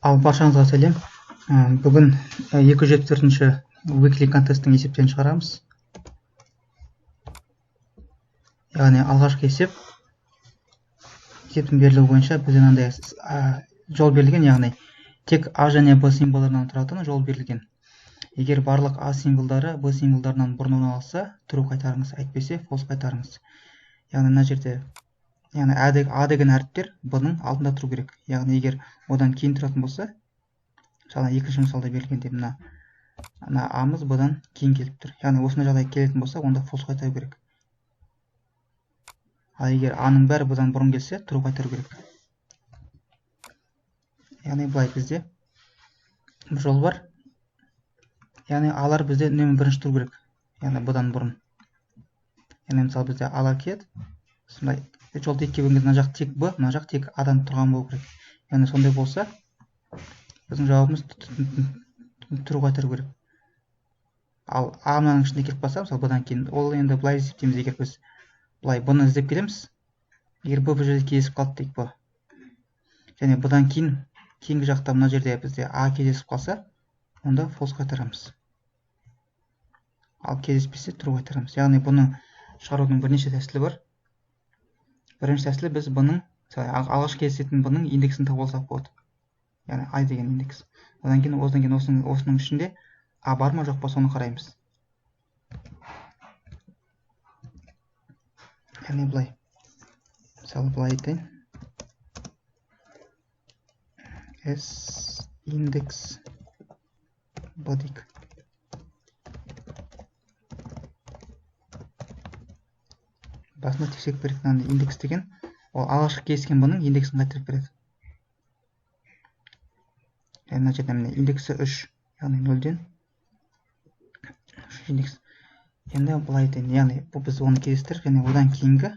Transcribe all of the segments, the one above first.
Ал баршаңызға сәлем. Бүгін 274-ші weekly contesting есептен шығарамыз. Яғни алғашқы есептің берілуі бойынша бізден андай жол берілген, яғни тек A және B символдарынан тұратын жол берілген. Егер барлық A символдары B символдарынан бұрын орналасса, true қайтарыңыз, әйтпесе false қайтарыңыз. Яғни мына жерде A деген әріптер B-ның алдында тұру керек. Яғни егер одан кейін тұратын болса, мысалы екінші мысалда берілгенде мына A-мыз B-дан кейін келіп тұр. Яғни осындай жағдай келетін болса, онда false қайтару керек. Ал егер A-ның бәрі B-дан бұрын келсе, true қайтару керек. Яғни былай бізде бір жол бар. Яғни A-лар бізде үнемі бірінші тұру керек. Яғни B-дан бұрын. Яғни мысалы бізде A-лар келеді. Сондай жолды екіге бөлгенде мына жақ тек B, мына жақ тек A-дан тұрған болу керек. Яғни сондай болса, біздің жауабымыз true қайтару керек. Ал A-ның ішінде келіп қалса, мысалы B-дан кейін, ол енді былай есептейміз, егер біз былай B-ны іздеп келеміз. Егер B бұл жерде кездесіп қалды дейік B. Және B-дан кейінгі жақта мына жерде бізде A кездесіп қалса, онда false қайтарамыз. Ал кездеспесе true қайтарамыз. Яғни бұны шығарудың бірнеше тәсілі бар. Бірінші тәсілі біз B-ның, алғаш кездесетін B-ның индексін тауып алсақ болады. Яғни I деген индекс. Одан кейін осының ішінде A бар ма жоқ па соны қараймыз. Яғни былай. Мысалы былай айтайын. S индекс B дейік. Басында тексеріп береді, индекс деген ол алғашқы кездескен B-ның индексін қайтарып береді. Мына жерде индексі 3, яғни 0-ден 3 индекс. Енді былай айтайын, яғни бұл біз оны кездестіріп, және одан кейінгі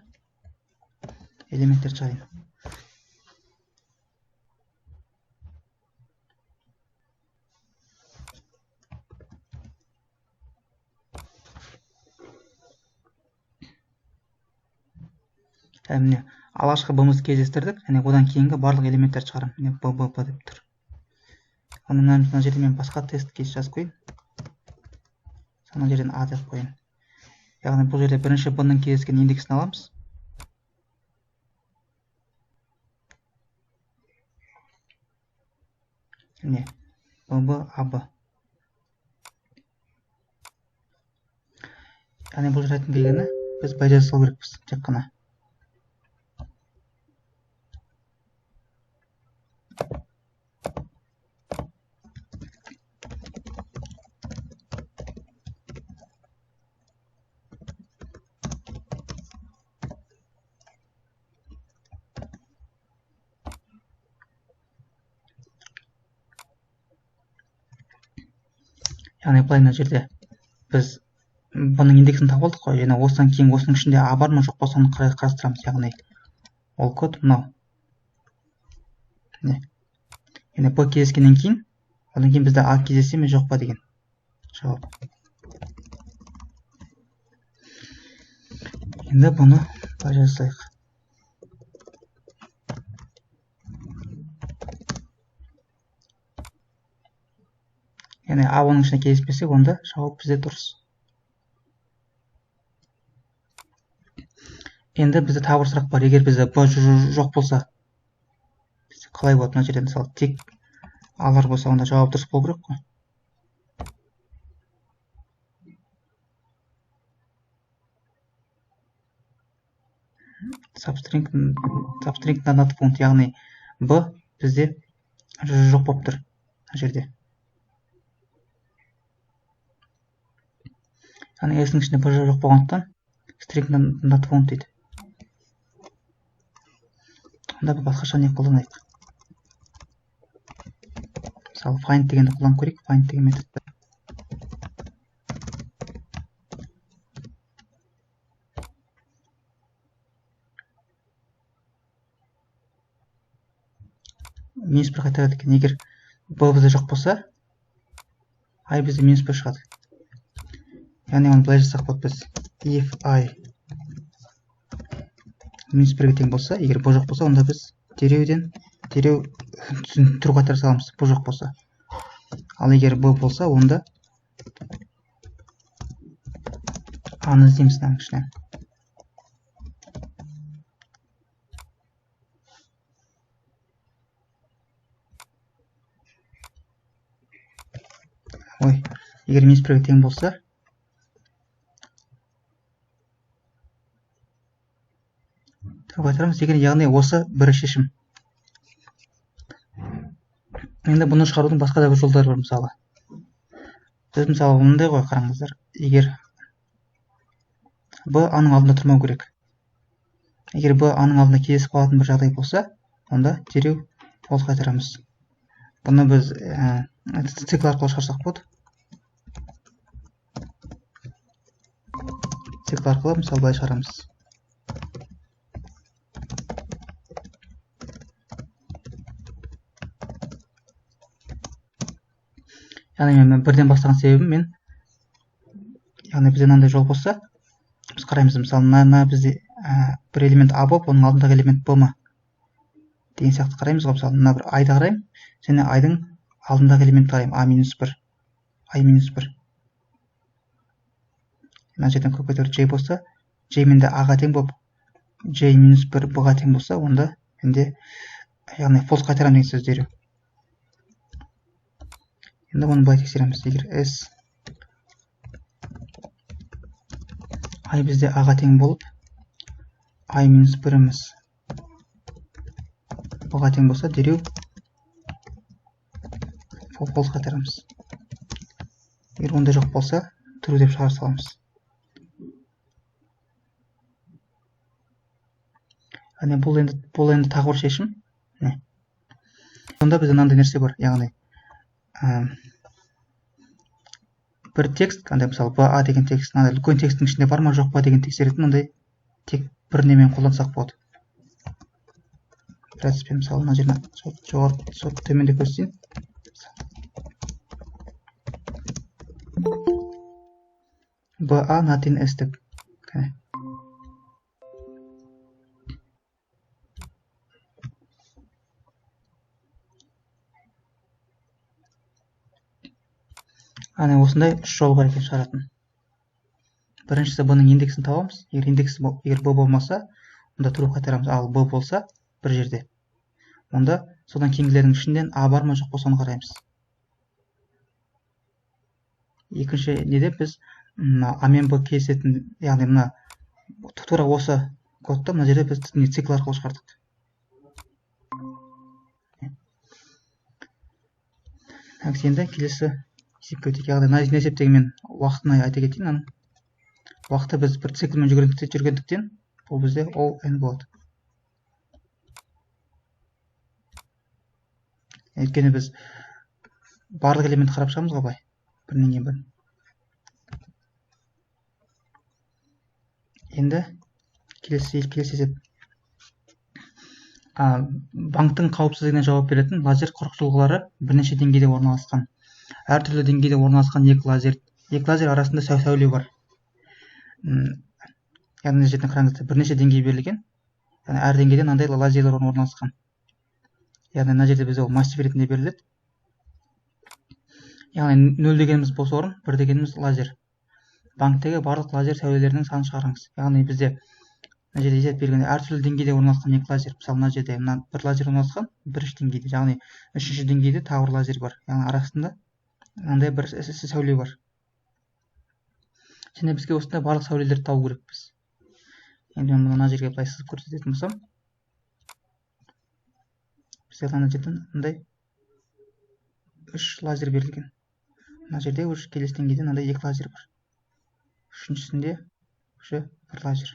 элементтер шығайын. Міне алғашқы B-мызды кездестірдік, және одан кейінгі барлық элементтер шығарам. Міне B деп тұр. Мына жерде мен басқа тест кейс жазып қойын. Мына жерден A деп қойын. Яғни бұл жерде бірінші B-ның кездескен индексін аламыз. Міне B, AB. Яғни бұл жерде айтын дегені біз былай жасау керекпіз, тек қана. Яғни былай жерде біз бұның индексін тауып алдық қой, және осыдан кейін осының ішінде A бар ма жоқ па соны қарастырамыз. Яғни ол код мынау. Яғни B кездескеннен кейін, одан кейін бізде A кездесе ме жоқ па деген жауап. Енді бұны былай жасайық. Яғни A оның ішіне кездеспесе, онда жауап бізде дұрыс. Енді бізде тағы бір сұрақ бар. Егер бізде B жоқ болса, қалай болады? Мына жерде мысалы тек A-лар болса, онда жауап дұрыс болу керек қой. Substring not found, яғни B бізде жоқ болып тұр мына жерде. Яғни S-ның ішінде B жоқ болғандықтан string not found дейді. Онда бір басқаша не қолданайық. Мысалы find дегенді қолданып көрейік. Find деген методты. Минус 1 қайтарады екен. Егер B бізде жоқ болса, I бізде минус 1 шығады. Яғни оны былай жасақ болады біз. If I минус 1-ге тең болса, егер B жоқ болса, онда біз дереу true қайтара саламыз, бұл жоқ болса. Ал егер b болса, онда a-ны іздейміз мынаның ішінен. Ой, егер минус 1-ге тең болса, қайтарамыз деген, яғни осы бір шешім. Енді бұны шығарудың басқа да бір жолдары бар, мысалы. Біз мысалы мындай ғой, қараңыздар. Егер b a-ның алдында тұрмау керек. Егер b a-ның алдында кездесіп қалатын бір жағдай болса, онда дереу false қайтарамыз. Бұны біз цикл арқылы шығарсақ болады. Цикл арқылы мысалы былай шығарамыз. Яғни мен бірден бастаған себебім мен, яғни бізде мынандай жол болса, біз қараймыз, мысалы мына бізде бір элемент a болып, оның алдындағы элемент b ма деген сияқты қараймыз ғой. Мысалы мына бір айды қараймын, және айдың алдындағы элементті қараймын, a-1, i-1. Мына жерден көп көтеріп j болса, j менде a-ға тең болып, j-1 b-ға тең болса, онда менде яғни false қайтарамын деген сөз дереу. Енді оны былай тексереміз. Егер s i бізде a-ға тең болып, i-1-іміз b-ға тең болса, дереу false қайтарамыз. Егер онда жоқ болса, true деп шығарып саламыз. Бұл енді тағы бір шешім. Сонда бізде мынандай нәрсе бар, яғни бір текст, мысалы ba деген текст, үлкен тексттің ішінде бар ма жоқ па деген тексеретін, ондай тек бір немен қолдансақ болады. Принципе, мысалы мына жеріне жоғары төменде көрсетейін. ba nothing s деп. Осындай үш жол бар екен шығаратын. Біріншісі b-ның индексін табамыз. Егер b болмаса, онда true қайтарамыз. Ал b болса, бір жерде. Онда содан кейінгілердің ішінден a бар ма жоқ па соны қараймыз. Екінші неде біз a мен b кездесетін, яғни мына тура осы кодта мына жерде біз цикл арқылы шығардық. Енді келесі есепке өтейік. Яғни мына есептегі мен уақытын айта кетейін. Уақыты біз бір циклмен жүргендіктен, бұл бізде O n болады. Өйткені біз барлық элемент қарап шығамыз ғой былай, бірінен кейін бірін. Енді келесі есеп. Банктың қауіпсіздігіне жауап беретін лазер құрықшылығылары бірнеше деңгейде орналасқан. Әртүрлі деңгейде орналасқан екі лазер арасында сәуле бар. Яғни жерден қараңыздар, бірнеше деңгей берілген. Яғни әр деңгейде мынандай лазерлер орналасқан. Яғни мына жерде бізде ол массив ретінде беріледі. Яғни 0 дегеніміз бос орын, 1 дегеніміз лазер. Банктегі барлық лазер сәулелерінің санын шығарыңыз. Яғни бізде мына жерде есеп бергенде әртүрлі деңгейде орналасқан екі лазер. Мысалы мына жерде бір лазер орналасқан, бірінші деңгейде, яғни үшінші деңгейде тағы бір лазер бар. Яғни арасында мынандай бір сәуле бар. Және бізге осында барлық сәулелерді табу керекпіз. Енді мен мына жерге былай сызып көрсететін болсам, бізде мына жерден мындай 3 лазер берілген. Мына жерде уже келесі деңгейде мынандай 2 лазер бар. Үшіншісінде уже 1 лазер.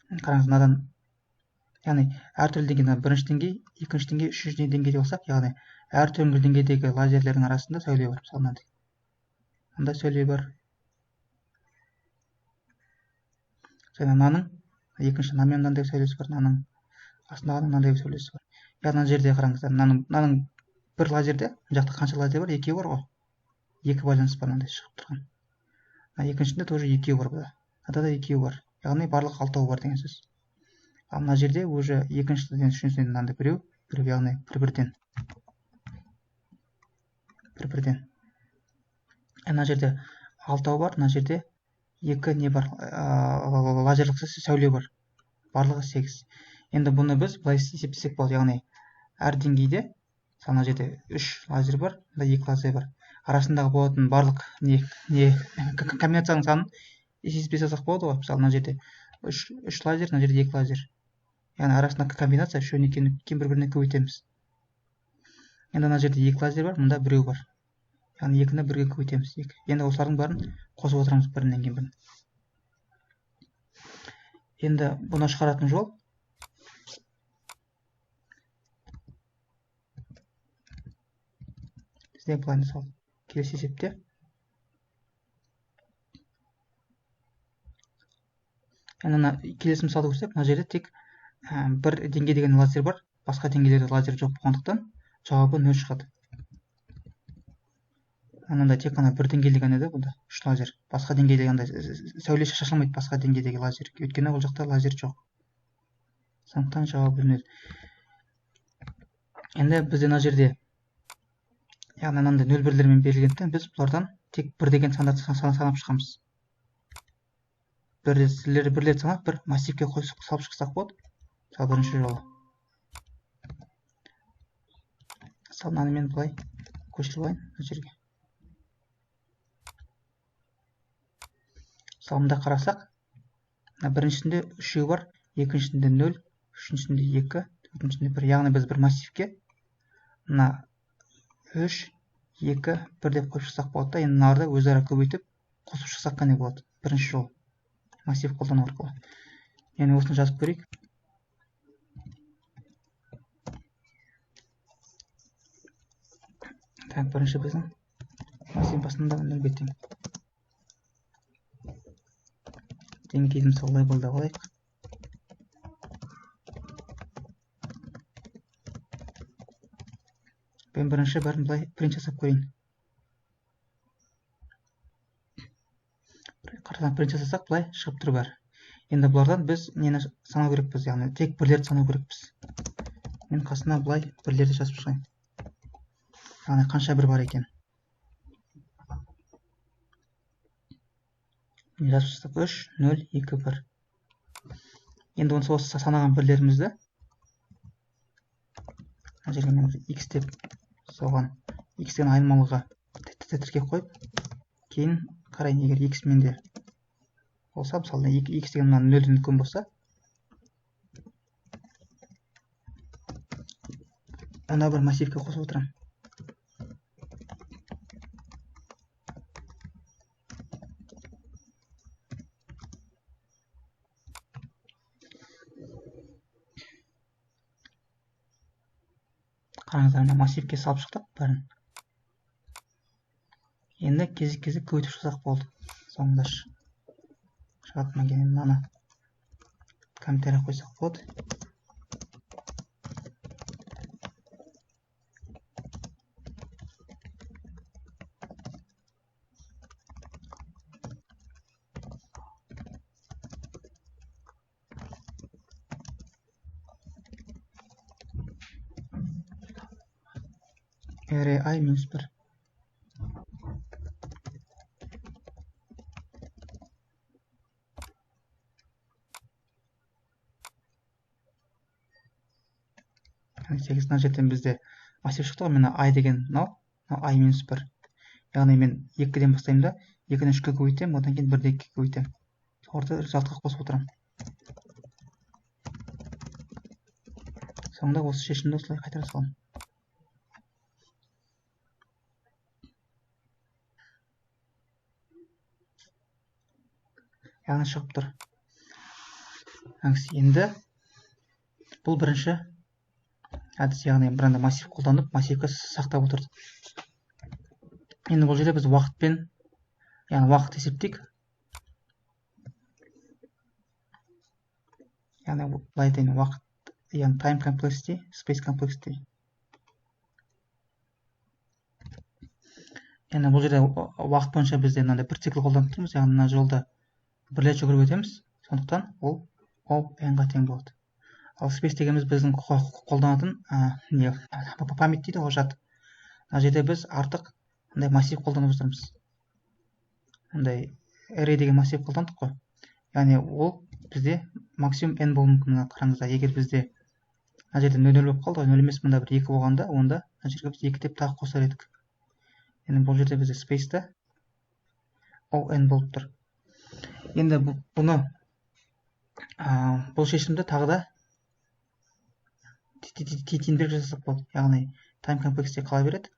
Қараңыз, мынадан, яғни әртүрлі деңгей, бірінші деңгей, екінші деңгей, үшінші деңгейде болсақ, яғни әртүрлі деңгейдегі лазерлердің арасында сәуле бар. Мысалы мынандай. Мында сәуле бар. Және мынаның екінші мынамен мынандай сәулесі бар, мынаның астындағы мынандай сәулесі бар. Яғни мына жерде қараңыздар, мынаның бір лазерде, мына жақта қанша лазер бар? 2 бар ғой. 2 байланыс бар мынандай шығып тұрған. Екіншісінде тоже 2 бар бұда. Мынада да 2 бар. Яғни барлық 6 бар деген сөз. ал мына жерде уже екіншіден үшіншіден мынандай біреу яғни бір-бірден мына жерде 6 бар, мына жерде 2 не бар, лазерлік сәуле бар, барлығы 8. Енді бұны біз былай есептесек болады, яғни әр деңгейде мына жерде 3 лазер бар, мында 2 лазер бар, арасындағы болатын барлық комбинацияның санын есептей салсақ болады ғой. Мысалы мына жерде 3 лазер, мына жерде 2 лазер, яғни арасындағы комбинация үшеуін екеуін бір-біріне көбейтеміз. Енді мына жерде 2 лазер бар, мында біреу бар, яғни 2-ні 1-ге көбейтеміз. Енді осылардың барын қосып отырамыз бірінен кейін бірін. Енді бұны шығаратын жол бізде былай, мысалы келесі есепте келесі мысалды көрсек, мына жерде тек бір деңгейдегі лазер бар, басқа деңгейлерде лазер жоқ болғандықтан жауабы 0 шығады. Анандай тек қана бір деңгейлі ғана да бұнда 3 лазер. Басқа деңгейдегі андай сәуле шашылмайды басқа деңгейдегі лазер. Өйткені ол жақта лазер жоқ. Сондықтан жауабы 0. Енді бізде мына жерде яғни мынандай 0-1-лермен берілгендіктен біз бұлардан тек 1 деген сандарды санап шығамыз. Бірлерді санап бір массивке салып шықсақ болады. Мысалы бірінші жолы. Мысалы мынаны мен былай көшіріп алайын мына жерге. Мысалында қарасақ, біріншісінде 3 бар, екіншісінде 0, үшіншісінде 2, төртіншісінде 1. Яғни біз бір массивке мына 3, 2, 1 деп қойып шықсақ болады да, енді мыналарды өзара көбейтіп қосып шықсақ қане болады. Бірінші жол массив қолдану арқылы. Яғни осыны жазып көрейік. Так, бірінші біздің массив басында 0 беттен. Деңгейді мысалы лейблдап алайық. Мен бірінші бәрін былай принт жасап көрейін. Қарасаң принт жасасақ былай шығып тұр бәрі. Енді бұлардан біз нені санау керекпіз, яғни тек бірлерді санау керекпіз. Мен қасына былай бірлерді жазып шығайын. Яғни қанша бір бар екен. Жазып шықтық 3, 0, 2, 1. Енді осы санаған бірлерімізді мына жерге мен x деп соған x деген айнымалыға тіркеп қойып, кейін қарайын, егер x менде болса, мысалы x деген 0-ден үлкен болса, онда бір массивке қосып отырамын. Қараңыздар, массивке салып шықтық бәрін. Енді кезек-кезек көбейтіп шықсақ болды. Соңында шығатыннан кейін мынаны комментарий қойсақ болады. RAI минус 1. Мына жерден бізде массив шықты ғой, мына I деген мынау I минус 1. Яғни мен 2-ден бастаймын да, 2-ні 3-ке көбейтемін, одан кейін 1-ді 2-ге көбейтемін. Орта результатқа қосып отырамын. Соңында осы шешімді осылай қайтара саламын. Яғни шығып тұр. Енді бұл бірінші әдіс, яғни бірінде массив қолданып, массивке сақтап отырдық. Енді бұл жерде біз уақытпен, яғни уақыт есептейік. Яғни былай айтайын, уақыт, яғни time complexity, space complexity. Яғни бұл жерде уақыт бойынша бізде мынандай бір цикл қолданып тұрмыз, яғни мына жолда бірлер жүгіріп өтеміз, сондықтан ол n-ға тең болады. Ал space дегеніміз біздің қолданатын не память дейді ғой, жад. Мына жерде біз артық мындай массив қолданып отырмыз. Мындай array деген массив қолдандық қой. Яғни ол бізде максимум n болуы мүмкін. Қараңыздар, егер бізде мына жерде 0 болып қалды ғой, 0 емес, мұнда бір 2 болғанда, онда мына жерге біз 2 деп тағы қосар едік. Енді бұл жерде бізде space-та n болып тұр. Енді бұны бұл шешімді тағы да тиімдірек жасасақ болады. Яғни time complexity қала береді.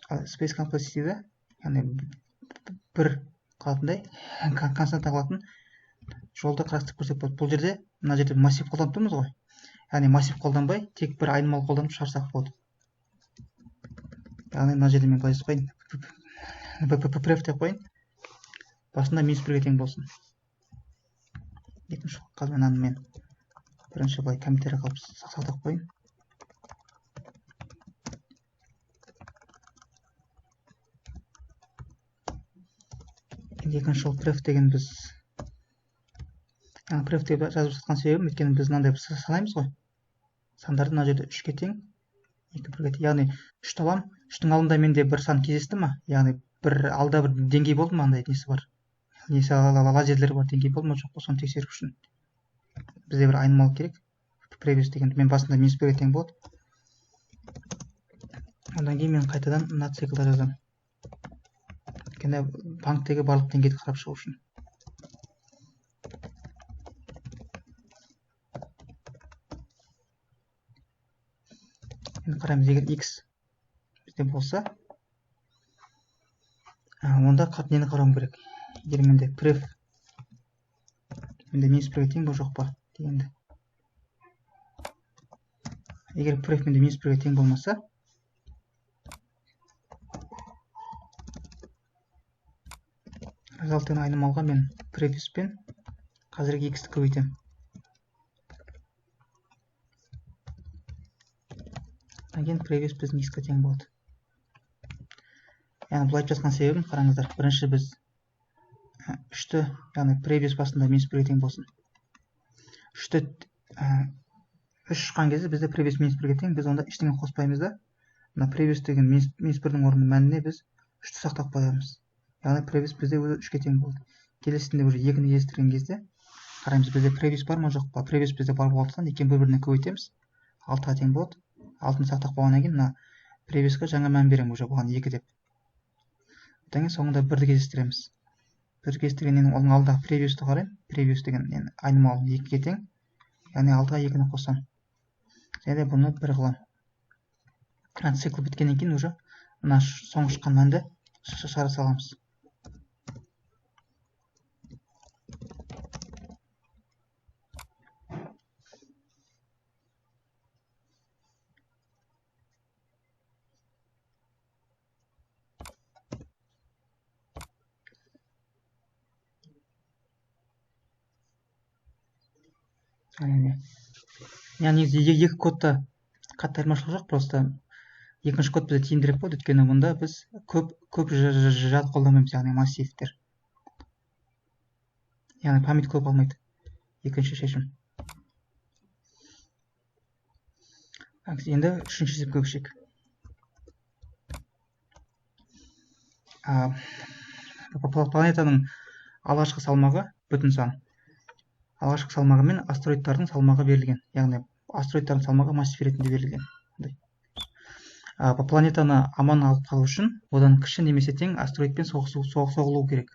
Space complexity-де, яғни бір қалатындай константа қалатын жолды қарастырып көрсек болады. Бұл жерде, мына жерде массив қолданып тұрмыз ғой. Яғни массив қолданбай, тек бір айнымалы қолданып шығарсақ болады. Яғни мына жерде мен былай жазып қояйын. Pref деп қояйын. Басында -1-ге тең болсын. Екінші қалмен мен бірінші былай комментарий қалып сақтап қояйын. Екінші жол pref деген біз pref деп жазып жатқан себебім, өйткені біз мынандай бір санаймыз ғой. Сандарды мына жерде 3-ге тең, 2-1-ге тең. Яғни 3 алам, 3-тің алдында менде бір сан кездесті ма? Яғни бір алда бір деңгей болды ма, андай несі бар? Несі лазерлер бар, деңгей болды ма, жоқ па, соны тексеру үшін бізде бір айнымалы керек. Previous деген мен басында -1-ге тең болады. Одан кейін мен қайтадан мына циклда жазамын. Өйткені банктегі барлық деңгейді қарап шығу үшін. Енді қараймыз, егер x бізде болса, онда нені қарауым керек? Егер менде pref менде -1-ге тең бұл жоқ па дегенді. Егер pref менде -1-ге тең болмаса, result деген айнымалға мен previous пен қазіргі x-ті көбейтемін. Again, previous біздің x-ке тең болады. Яғни бұлай жазған себебім, қараңыздар, бірінші біз 3-ті, яғни previous басында -1-ге тең болсын. 3-ті 3 шыққан кезде бізде previous -1-ге тең, біз онда ештеңе қоспаймыз да. Мына previous деген -1-дің орнына мәніне біз 3-ті сақтап қоямыз. Яғни previous бізде өзі 3-ге тең болды. Келесінде уже 2-ні естірген кезде қараймыз, бізде previous бар ма, жоқ па? Previous бізде бар болғандықтан екеуін бір-біріне көбейтеміз. 6-ға тең болады. 6-ны сақтап қойғаннан кейін мына previous-қа жаңа мән беремін, уже бұған 2 деп. Одан кейін соңында 1-ді кездестіреміз. 1-ді кездестіргеннен оның алдыдағы previous-ті қараймын. Previous деген айнымалы 2-ге тең. Яғни 6-ға 2-ні қосамын. Және де бұны 1 қыламын. Цикл біткеннен кейін уже мына соңғы шыққан мәнді шығара саламыз. Яғни екі кодта қатты айырмашылық жоқ, просто екінші код бізде тиімдірек болады, өйткені мұнда біз көп жад қолданбаймыз, яғни массивтер. Яғни память көп алмайды. Екінші шешім. Енді үшінші есепке көшейік. Планетаның алғашқы салмағы бүтін сан. Алғашқы салмағы мен астероидтардың салмағы берілген. Яғни астероидтардың салмағы массив ретінде берілген. Планетаны аман алып қалу үшін одан кіші немесе тең астероидпен соғылу керек.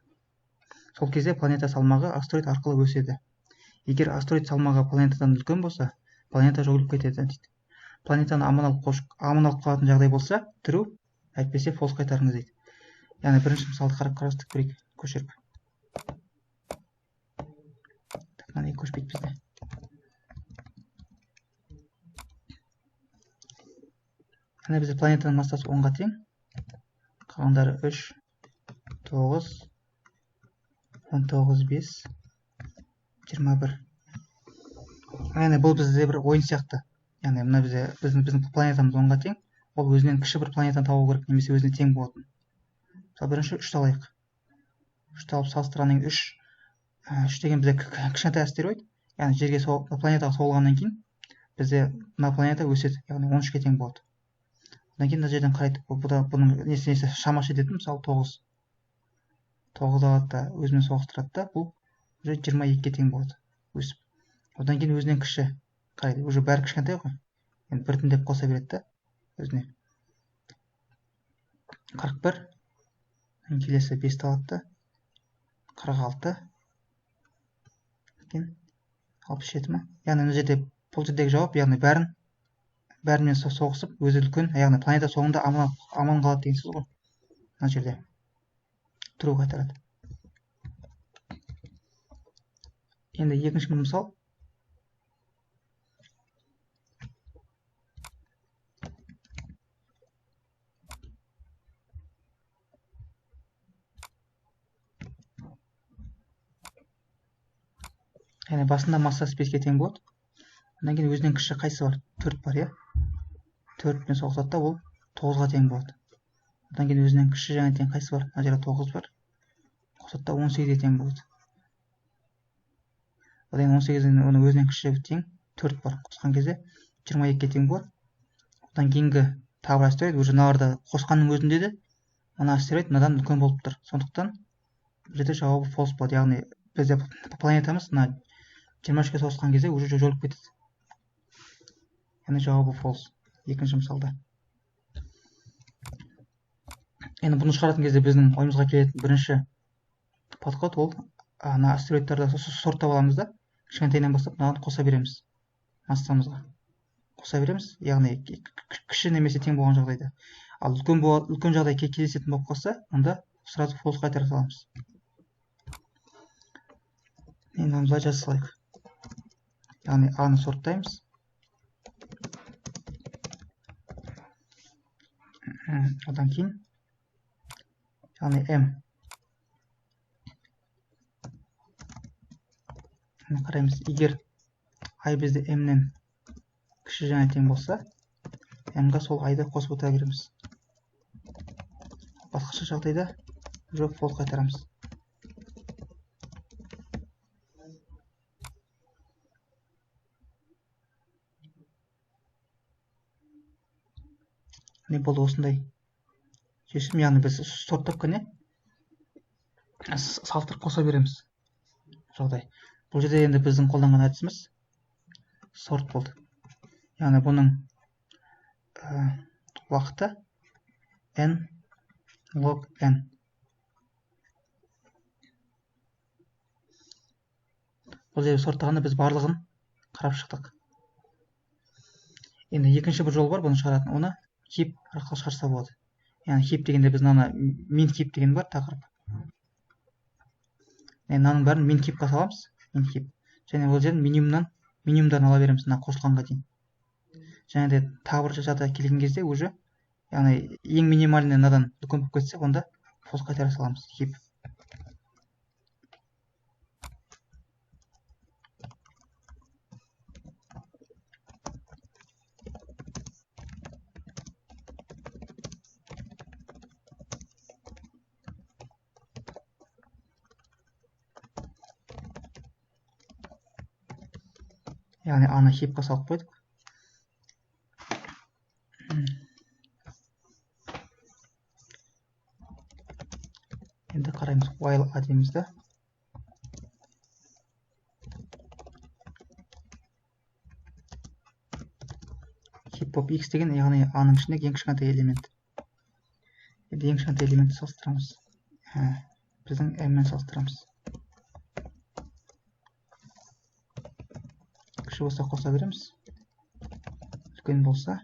Сол кезде планета салмағы астероид арқылы өседі. Егер астероид салмағы планетадан үлкен болса, планета жойылып кетеді дейді. Планетаны аман алып қалатын жағдай болса, true, әйтпесе false қайтарыңыз дейді. Яғни бірінші мысалды қарастырып көрейік, көшіріп. Мынаны көшпейді бізде. Яғни бізде планетаның массасы 10-ға тең. Қалғандары 3, 9, 19, 5, 21. Яғни бұл бізде бір ойын сияқты. Яғни мына біздің планетамыз 10-ға тең. Ол өзінен кіші бір планетаны табу керек, немесе өзіне тең болатын. Мысалы бірінші 3-ті алайық. 3-ті алып салыстырғаннан кейін 3 деген бізде кішкентай астероид, яғни жерге планетаға соғылғаннан кейін бізде мына планета өседі, яғни 13-ке тең болады. Одан кейін мына жерден қарайды, бұның несі шамашы ететін, мысалы 9 алады да өзімен соғыстырады да, бұл уже 22-ке тең болады өсіп. Одан кейін өзінен кіші қарайды, уже бәрі кішкентай ғой, енді біртіндеп қоса береді да өзіне. 41, келесі 5-ті алады да 46, 67 ма? Яғни мына жерде бұл жердегі жауап, яғни бәрімен соғысып, өзі үлкен, яғни планета соңында аман қалады деген сөз ғой. Мына жерде true қайтарады. Енді екінші бір мысал. Яғни басында массасы 5-ке тең болады. Одан кейін өзінен кіші қайсы бар? 4 бар, иә? 4-пен соғысады да, ол 9-ға тең болады. Одан кейін өзінен кіші және тең қайсы бар? Мына жерде 9 бар. Қосады да 18-ге тең болады. Одан кейін 18-ден оның өзінен кіші тең 4 бар. Қосқан кезде 22-ге тең болады. Одан кейінгі тағы бір астероид, уже мыналарды қосқанның өзінде де мына астероид мынадан үлкен болып тұр. Сондықтан бұл жерде жауабы false болады. Яғни бізде планетамыз мына 23-ке соғысқан кезде уже жойылып кетеді. Яғни жауабы false. Екінші мысалда. Енді бұны шығаратын кезде біздің ойымызға келетін бірінші подход ол ана астероидтарды сорттап аламыз да, кішкентайынан бастап мынаны қоса береміз. Массамызға қоса береміз, яғни кіші немесе тең болған жағдайда. Ал үлкен жағдай кездесетін болып қалса, онда сразу false қайтара саламыз. Енді оны былай жаза салайық. Яғни A-ны сорттаймыз. Одан кейін яғни M. Қараймыз, егер I бізде M-нен кіші және тең болса, M-ға сол I-ды қосып отыра береміз. Басқаша жағдайда уже false қайтарамыз. Не болды осындай шешім, яғни біз сорттап қана салыстырып қоса береміз жағдай. Бұл жерде енді біздің қолданған әдісіміз сорт болды. Яғни бұның уақыты n log n. Бұл жерде сорттағанда біз барлығын қарап шықтық. Енді екінші бір жол бар бұны шығаратын, оны heap арқылы шығарса болады. Яғни heap дегенде біз мына min heap деген бар тақырып. Мынаның бәрін min heapқа саламыз. Және ол жерден минимумдан ала береміз мына қосылғанға дейін. Және де тағы бір жағдайға келген кезде уже, яғни ең минимальный мынадан үлкен болып кетсе, онда false қайтара саламыз. Heap. Яғни аны heapқа салып қойдық. Енді қараймыз, while a дейміз да. Heap of x деген, яғни аның ішіндегі ең кішкентай элемент. Енді ең кішкентай элементті салыстырамыз. Біздің m-мен салыстырамыз. Кіші болса қоса береміз. Үлкен болса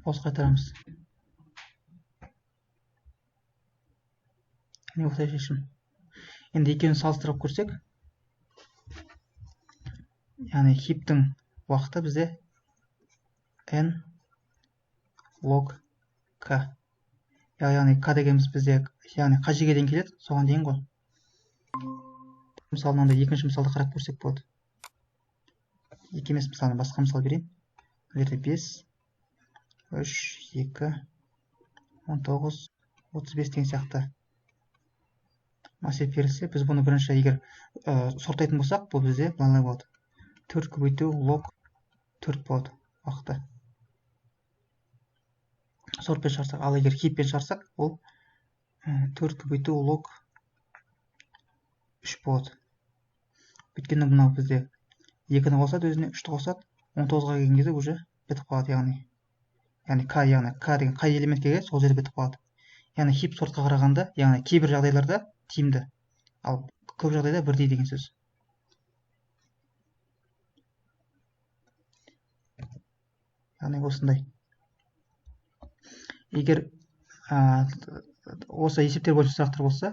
false қайтарамыз. Яғни осылай шешім. Енді екеуін салыстырып көрсек, яғни heap'тің уақыты бізде n log k. Яғни k дегеніміз бізде, яғни q жеге дейін келеді, соған дейін ғой. Мысалында екінші мысалды қарап көрсек болады. Екі емес, мысалы басқа мысал берейін. Бұл жерде 5 3, 2, 19, 35 деген сияқты массив берілсе, біз бұны бірінші егер сортайтын болсақ, бұл бізде мынандай болады. 4 көбейту лог 4 болады уақытта. Сортпен шығарсақ, ал егер хиппен шығарсақ, ол 4 көбейту лог 3 болады. Өйткені мынау бізде 2-ні қосады, өзіне 3-ті қосады, 19-ға келген кезде уже бітіп қалады, яғни k деген қай элементке келеді, сол жерде бітіп қалады. Яғни хип сортқа қарағанда, яғни кейбір жағдайларда тиімді, ал көп жағдайда бірдей деген сөз. Яғни осындай. Егер осы есептер бойынша сұрақтар болса,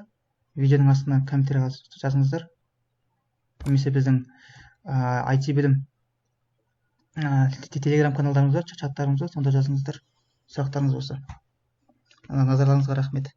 видеоның астына комментарийға жазыңыздар. Немесе біздің IT білім телеграм каналдарымызда, чаттарымызда сонда жазыңыздар. Сұрақтарыңыз болса. Назарларыңызға рахмет.